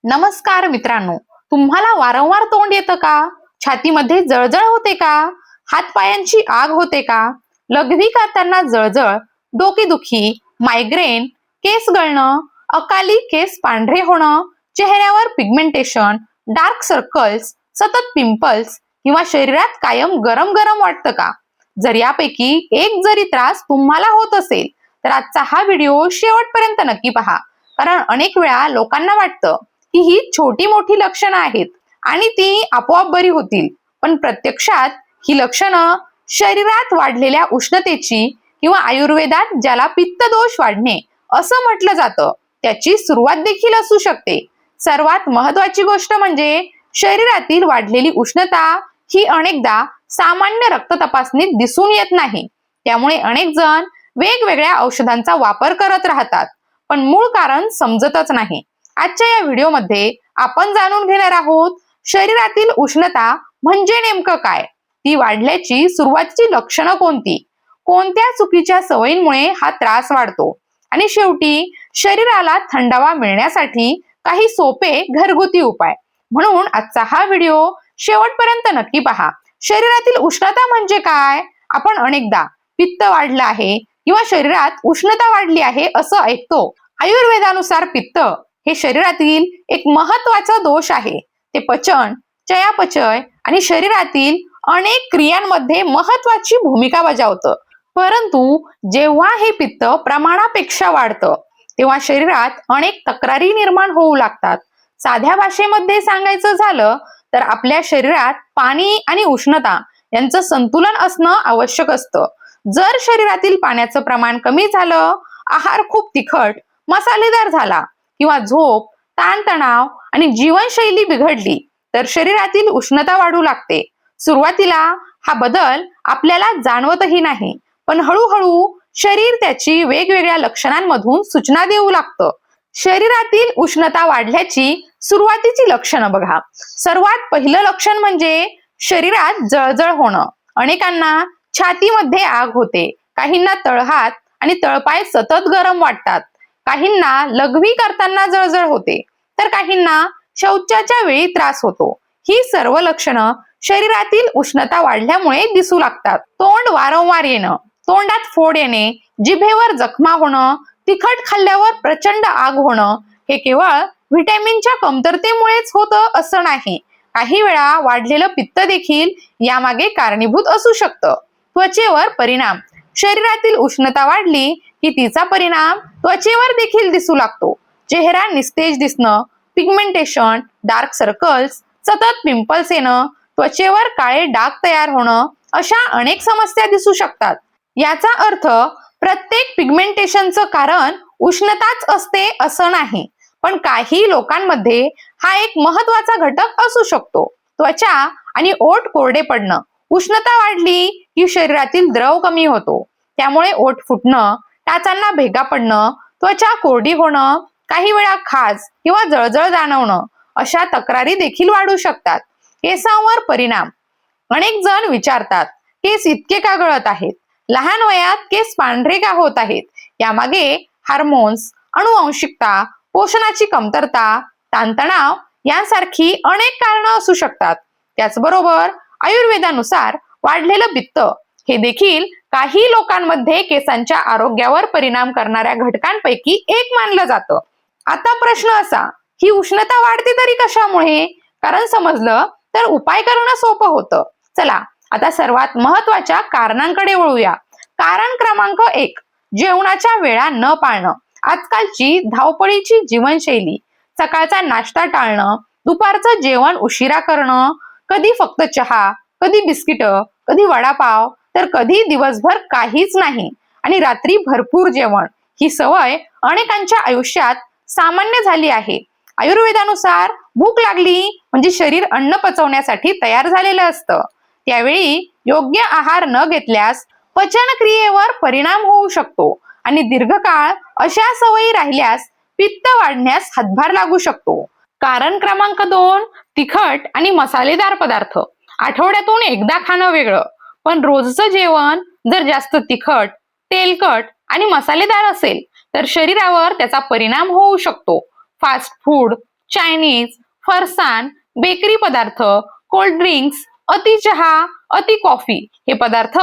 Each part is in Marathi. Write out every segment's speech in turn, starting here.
नमस्कार मित्रांनो, तुम्हाला वारंवार तोंड येतं का? छातीमध्ये जळजळ होते का? हातपायांची आग होते का? लघवी करताना जळजळ, डोकेदुखी, मायग्रेन, केस गळणं, अकाली केस पांढरे होणं, चेहऱ्यावर पिगमेंटेशन, डार्क सर्कल्स, सतत पिंपल्स किंवा शरीरात कायम गरम गरम वाटतं का? जर यापैकी एक जरी त्रास तुम्हाला होत असेल तर आजचा हा व्हिडिओ शेवटपर्यंत नक्की पहा. कारण अनेक वेळा लोकांना वाटतं की ही छोटी मोठी लक्षणं आहेत आणि ती आपोआप बरी होतील, पण प्रत्यक्षात ही लक्षणं शरीरात वाढलेल्या उष्णतेची किंवा आयुर्वेदात ज्याला पित्त दोष वाढणे असं म्हटलं जातं त्याची सुरुवात देखील असू शकते. सर्वात महत्वाची गोष्ट म्हणजे शरीरातील वाढलेली उष्णता ही अनेकदा सामान्य रक्त तपासणीत दिसून येत नाही. त्यामुळे अनेक जण वेगवेगळ्या औषधांचा वापर करत राहतात, पण मूळ कारण समजतच नाही. आजच्या या व्हिडिओमध्ये आपण जाणून घेणार आहोत शरीरातील उष्णता म्हणजे नेमकं काय, ती वाढल्याची सुरुवातीची लक्षणं कोणती, कोणत्या चुकीच्या सवयींमुळे हा त्रास वाढतो आणि शेवटी शरीराला थंडावा मिळण्यासाठी काही सोपे घरगुती उपाय. म्हणून आजचा हा व्हिडिओ शेवटपर्यंत नक्की पहा. शरीरातील उष्णता म्हणजे काय? आपण अनेकदा पित्त वाढलं आहे किंवा शरीरात उष्णता वाढली आहे असं ऐकतो. आयुर्वेदानुसार पित्त हे शरीरातील एक महत्वाचा दोष आहे. ते पचन, चयापचय आणि शरीरातील अनेक क्रियांमध्ये महत्वाची भूमिका बजावतं. परंतु जेव्हा हे पित्त प्रमाणापेक्षा वाढतं तेव्हा शरीरात अनेक तक्रारी निर्माण होऊ लागतात. साध्या भाषेमध्ये सांगायचं झालं तर आपल्या शरीरात पाणी आणि उष्णता यांचं संतुलन असणं आवश्यक असतं. जर शरीरातील पाण्याचं प्रमाण कमी झालं, आहार खूप तिखट, मसालेदार झाला किंवा झोप, ताणतणाव आणि जीवनशैली बिघडली तर शरीरातील उष्णता वाढू लागते. सुरुवातीला हा बदल आपल्याला जाणवतही नाही, पण हळूहळू शरीर त्याची वेगवेगळ्या लक्षणांमधून सूचना देऊ लागतं. शरीरातील उष्णता वाढल्याची सुरुवातीची लक्षणं बघा. सर्वात पहिलं लक्षण म्हणजे शरीरात जळजळ होणं. अनेकांना छातीमध्ये आग होते, काहींना तळहात आणि तळपाय सतत गरम वाटतात, काहींना लघवी करताना जळजळ होते तर काहींना शौचाच्या वेळी त्रास होतो. ही सर्व लक्षणं शरीरातील उष्णता वाढल्यामुळे दिसू लागतात. तोंड वारंवार येणं, तोंडात फोड येणे, जिभेवर जखमा होणं, तिखट खाल्ल्यावर प्रचंड आग होणं हे केवळ व्हिटॅमिनच्या कमतरतेमुळेच होतं असं नाही. काही वेळा वाढलेलं पित्त देखील यामागे कारणीभूत असू शकतं. त्वचेवर परिणाम. शरीरातील उष्णता वाढली की तिचा परिणाम त्वचेवर देखील दिसू लागतो. चेहरा निस्तेज दिसणं, पिगमेंटेशन, डार्क सर्कल्स, सतत पिंपल्स येणं, त्वचेवर काळे डाग तयार होणं अशा अनेक समस्या दिसू शकतात. याचा अर्थ प्रत्येक पिगमेंटेशनचं कारण उष्णताच असते असं नाही, पण काही लोकांमध्ये हा एक महत्वाचा घटक असू शकतो. त्वचा आणि ओठ कोरडे पडणं. उष्णता वाढली की शरीरातील द्रव कमी होतो, त्यामुळे ओठ फुटणं, टाचांना भेगा पडणं, त्वचा कोरडी होणं, काही वेळा खाज किंवा जळजळ जाणवणं अशा तक्रारी देखील वाढू शकतात. केसांवर परिणाम. अनेक जण विचारतात, केस इतके का गळत आहेत? लहान वयात केस पांढरे का होत आहेत? यामागे हार्मोन्स, अनुवांशिकता, पोषणाची कमतरता, ताणतणाव यांसारखी अनेक कारणं असू शकतात. त्याचबरोबर आयुर्वेदानुसार वाढलेलं पित्त हे देखील काही लोकांमध्ये केसांच्या आरोग्यावर परिणाम करणाऱ्या घटकांपैकी एक मानलं जातं. आता प्रश्न असा, ही उष्णता वाढते तरी कशामुळे? कारण समजलं तर उपाय करणं सोपं होतं. चला आता सर्वात महत्वाच्या कारणांकडे वळूया. कारण क्रमांक 1, जेवणाच्या वेळा न पाळणं. आजकालची धावपळीची जीवनशैली, सकाळचा नाश्ता टाळणं, दुपारचं जेवण उशिरा करणं, कधी फक्त चहा, कधी बिस्किट, कधी वडापाव तर कधी दिवसभर काहीच नाही आणि रात्री भरपूर जेवण, ही सवय अनेकांच्या आयुष्यात सामान्य झाली आहे. आयुर्वेदानुसार भूक लागली म्हणजे शरीर अन्न पचवण्यासाठी तयार झालेलं असतं. त्यावेळी योग्य आहार न घेतल्यास पचनक्रियेवर परिणाम होऊ शकतो आणि दीर्घकाळ अशा सवयी राहिल्यास पित्त वाढण्यास हातभार लागू शकतो. कारण क्रमांक 2, तिखट आणि मसालेदार पदार्थ. आठवड्यातून एकदा खाणं वेगळं, पण रोजचं जेवण जर जास्त तिखट, तेलकट आणि मसालेदार असेल तर शरीरावर त्याचा परिणाम होऊ शकतो. फास्ट फूड, चायनीज, फरसाण, बेकरी पदार्थ, कोल्ड ड्रिंक्स, अति चहा, अति कॉफी हे पदार्थ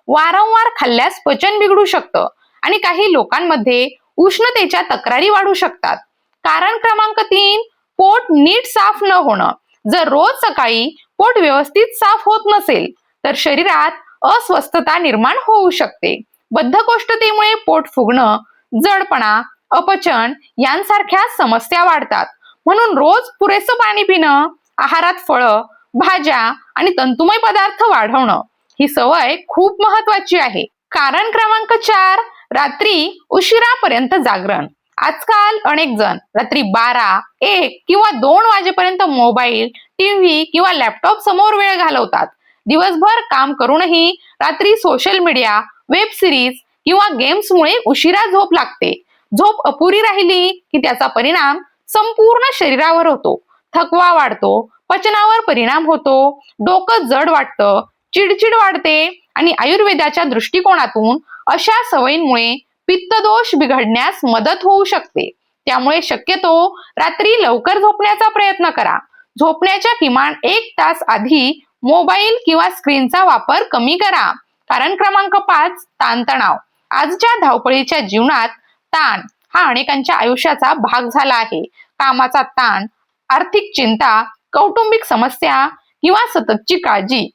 वारंवार खाल्ल्यास पचन बिघडू शकतं आणि काही लोकांमध्ये उष्णतेच्या तक्रारी वाढू शकतात. कारण क्रमांक 3, पोट नीट साफ न होणं. जर रोज सकाळी पोट व्यवस्थित साफ होत नसेल तर शरीरात अस्वस्थता निर्माण होऊ शकते. बद्धकोष्ठतेमुळे पोट फुगणं, जडपणा, अपचन यांसारख्या समस्या वाढतात. म्हणून रोज पुरेसं पाणी पिणं, आहारात फळं, भाज्या आणि तंतुमय पदार्थ वाढवणं ही सवय खूप महत्वाची आहे. कारण क्रमांक 4, रात्री उशिरापर्यंत जागरण. आजकाल अनेक जण रात्री 12, 1 किंवा 2 वाजेपर्यंत मोबाईल, टीव्ही किंवा लॅपटॉप समोर वेळ घालवतात. दिवसभर काम करूनही रात्री सोशल मीडिया, वेब सिरीज किंवा गेम्समुळे उशिरा झोप लागते. झोप अपुरी राहिली की त्याचा परिणाम संपूर्ण शरीरावर होतो. थकवा वाढतो, पचनावर परिणाम होतो, डोकं जड वाटतं, चिडचिड वाढते आणि आयुर्वेदाच्या दृष्टिकोनातून अशा सवयींमुळे पित्तदोष बिघडण्यास मदत होऊ शकते. त्यामुळे शक्यतो रात्री लवकर झोपण्याचा प्रयत्न करा. झोपण्याच्या किमान 1 तास आधी मोबाईल किंवा स्क्रीनचा वापर कमी करा. कारण क्रमांक 5, ताणतणाव. आजच्या धावपळीच्या जीवनात ताण हा अनेकांच्या आयुष्याचा भाग झाला आहे. कामाचा ताण, आर्थिक चिंता, कौटुंबिक समस्या किंवा सततची काळजी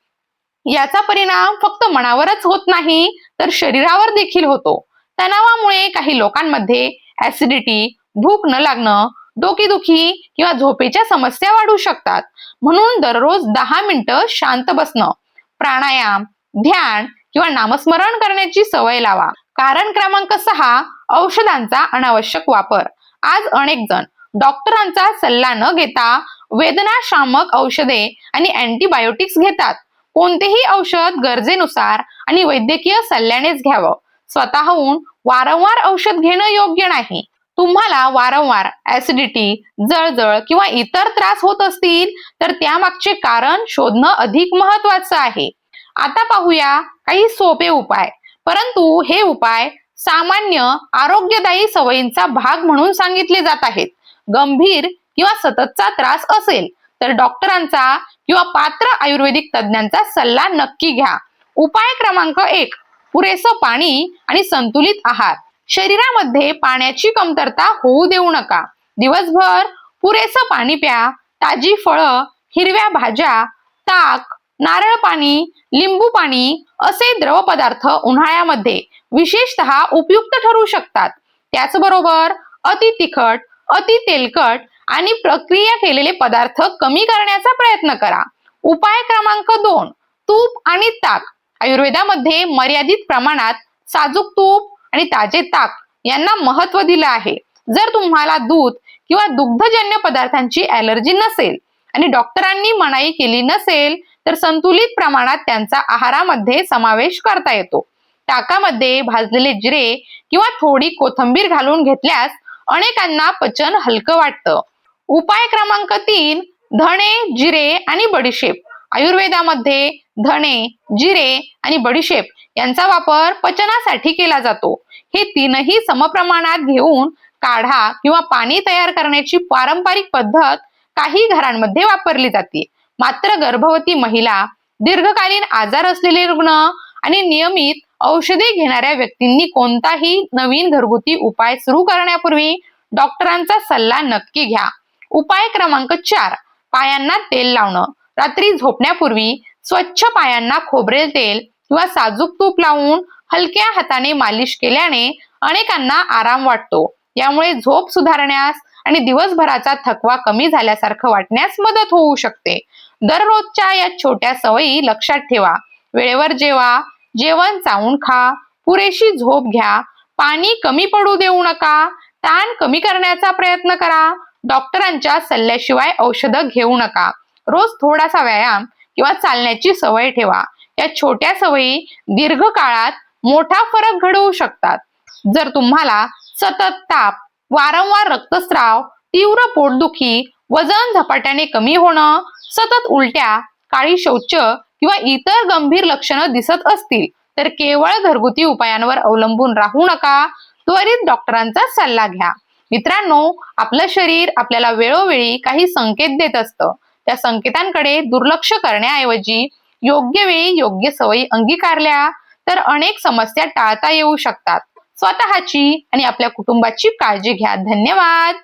याचा परिणाम फक्त मनावरच होत नाही तर शरीरावर देखील होतो. तणावामुळे काही लोकांमध्ये ऍसिडिटी, भूक न लागणं, डोकेदुखी किंवा झोपेच्या समस्या वाढू शकतात. म्हणून दररोज 10 मिनिटं शांत बसणं, प्राणायाम, ध्यान किंवा नामस्मरण करण्याची सवय लावा. कारण क्रमांक 6, औषधांचा अनावश्यक वापर. आज अनेक जण डॉक्टरांचा सल्ला न घेता वेदनाशामक औषधे आणि अँटीबायोटिक्स घेतात. कोणतेही औषध गरजेनुसार आणि वैद्यकीय सल्ल्यानेच घ्यावं. स्वतःहून वारंवार औषध घेणं योग्य नाही. तुम्हाला वारंवार ऍसिडिटी, जळजळ किंवा इतर त्रास होत असतील तर त्यामागचे कारण शोधणं अधिक महत्वाचं आहे. आता पाहूया काही सोपे उपाय. परंतु हे उपाय सामान्य आरोग्यदायी सवयींचा भाग म्हणून सांगितले जात आहेत. गंभीर किंवा सततचा त्रास असेल तर डॉक्टरांचा किंवा पात्र आयुर्वेदिक तज्ञांचा सल्ला नक्की घ्या. उपाय क्रमांक 1, पुरेसं पाणी आणि संतुलित आहार. शरीरामध्ये पाण्याची कमतरता होऊ देऊ नका. दिवसभर पुरेसं पाणी प्या. ताजी फळं, हिरव्या भाज्या, ताक, नारळ पाणी, लिंबू पाणी असे द्रव पदार्थ उन्हाळ्यामध्ये विशेषतः उपयुक्त ठरू शकतात. त्याचबरोबर अति तिखट, अति तेलकट आणि प्रक्रिया केलेले पदार्थ कमी करण्याचा प्रयत्न करा. उपाय क्रमांक 2, तूप आणि ताक. आयुर्वेदामध्ये मर्यादित प्रमाणात साजूक तूप आणि ताजे ताक यांना महत्व दिलं आहे. जर तुम्हाला दूध किंवा दुग्धजन्य पदार्थांची ॲलर्जी नसेल आणि डॉक्टरांनी मनाई केली नसेल तर संतुलित प्रमाणात त्यांचा आहारामध्ये समावेश करता येतो. ताकामध्ये भाजलेले जिरे किंवा थोडी कोथिंबीर घालून घेतल्यास अनेकांना पचन हलकं वाटतं. उपाय क्रमांक 3, धणे, जिरे आणि बडीशेप. आयुर्वेदामध्ये धणे, जिरे आणि बडीशेप यांचा वापर पचनासाठी केला जातो. हे तीनही समप्रमाणात घेऊन काढा किंवा पाणी तयार करण्याची पारंपरिक पद्धत काही घरांमध्ये वापरली जाते. मात्र गर्भवती महिला, दीर्घकालीन आजार असलेले रुग्ण आणि नियमित औषधे घेणाऱ्या व्यक्तींनी कोणताही नवीन घरगुती उपाय सुरू करण्यापूर्वी डॉक्टरांचा सल्ला नक्की घ्या. उपाय क्रमांक 4, पायांना तेल लावणं. रात्री झोपण्यापूर्वी स्वच्छ पायांना खोबरेल तेल किंवा साजूक तूप लावून हलक्या हाताने मालिश केल्याने अनेकांना आराम वाटतो. यामुळे झोप सुधारण्यास आणि दिवसभराचा थकवा कमी झाल्यासारखं वाटण्यास मदत होऊ शकते. दररोजच्या या छोट्या सवयी लक्षात ठेवा. वेळेवर जेवा, जेवण चावून खा, पुरेशी झोप घ्या, पाणी कमी पडू देऊ नका, ताण कमी करण्याचा प्रयत्न करा, डॉक्टरांच्या सल्ल्याशिवाय औषधं घेऊ नका. रोज थोडासा व्यायाम किंवा चालण्याची सवय ठेवा. या छोट्या सवयी दीर्घकाळात मोठा फरक घडवू शकतात. जर तुम्हाला सतत ताप, वारंवार रक्तस्राव, तीव्र पोटदुखी, वजन झपाट्याने कमी होणं, सतत उलट्या, काळी शौच किंवा इतर गंभीर लक्षणं दिसत असतील तर केवळ घरगुती उपायांवर अवलंबून राहू नका. त्वरित डॉक्टरांचा सल्ला घ्या. मित्रांनो, आपलं शरीर आपल्याला वेळोवेळी काही संकेत देत असतं. त्या संकेतांकडे दुर्लक्ष करण्याऐवजी योग्य वेळी योग्य सवयी अंगीकारल्या तर अनेक समस्या टाळता येऊ शकतात. स्वतःची आणि आपल्या कुटुंबाची काळजी घ्या. धन्यवाद.